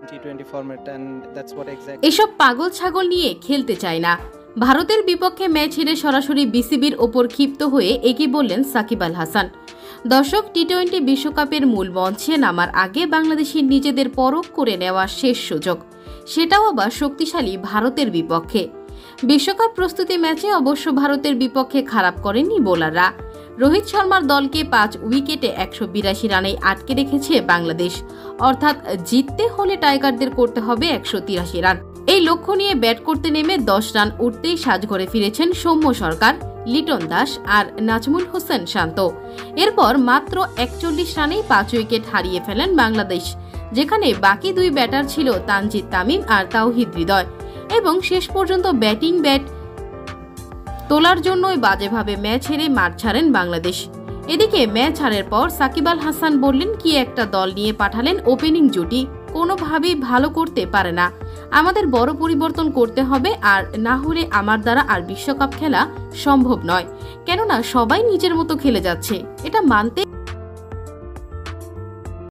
T20 format and that's what exactly এসব পাগল ছাগল নিয়ে খেলতে চায় না। ভারতের বিপক্ষে ম্যাচ হেরে সরাসরি বিসিবির ওপর ক্ষিপ্ত হয়ে একই বললেন সাকিব আল হাসান। দর্শক, T20 বিশ্বকাপের মূল মঞ্চে নামার আগে বাংলাদেশি নিজেদের পরখ করে নেওয়া শেষ সুযোগ, সেটাও আবার শক্তিশালী ভারতের বিপক্ষে। বিশ্বকাপ প্রস্তুতি ম্যাচে অবশ্য ভারতের বিপক্ষে খারাপ করেনি বোলাররা। রোহিত শর্মার দলকে 5 উইকেটে 182 রানে আটকে রেখেছে বাংলাদেশ, অর্থাৎ জিততে হলে টাইগারদের করতে হবে 183 রান। এই লক্ষ্য নিয়ে ব্যাট করতে নেমে 10 রান উঠতেই সাজঘরে ফিরেছেন সৌম্য সরকার, লিটন দাস আর নাজমুল হোসেন শান্ত। এরপর মাত্র 41 রানেই 5 উইকেট হারিয়ে ফেলেন বাংলাদেশ, যেখানে বাকি 2 ব্যাটার ছিল তানজিদ তামিম আর তাওহিদ হৃদয়। এবং শেষ পর্যন্ত ব্যাট তোলার জন্যই বাজেভাবে ম্যাচ হেরে মাঠ ছাড়েন বাংলাদেশ। এদিকে ম্যাচ হারের পর সাকিব আল হাসান বললেন, কি একটা দল নিয়ে পাঠালেন ওপেনিং জুটি, কোনোভাবেই ভালো করতে পারে না। আমাদের বড় পরিবর্তন করতে হবে, আর না হলে আমার দ্বারা আর বিশ্বকাপ খেলা সম্ভব নয়, কেননা সবাই নিজের মতো খেলে যাচ্ছে, এটা মানতে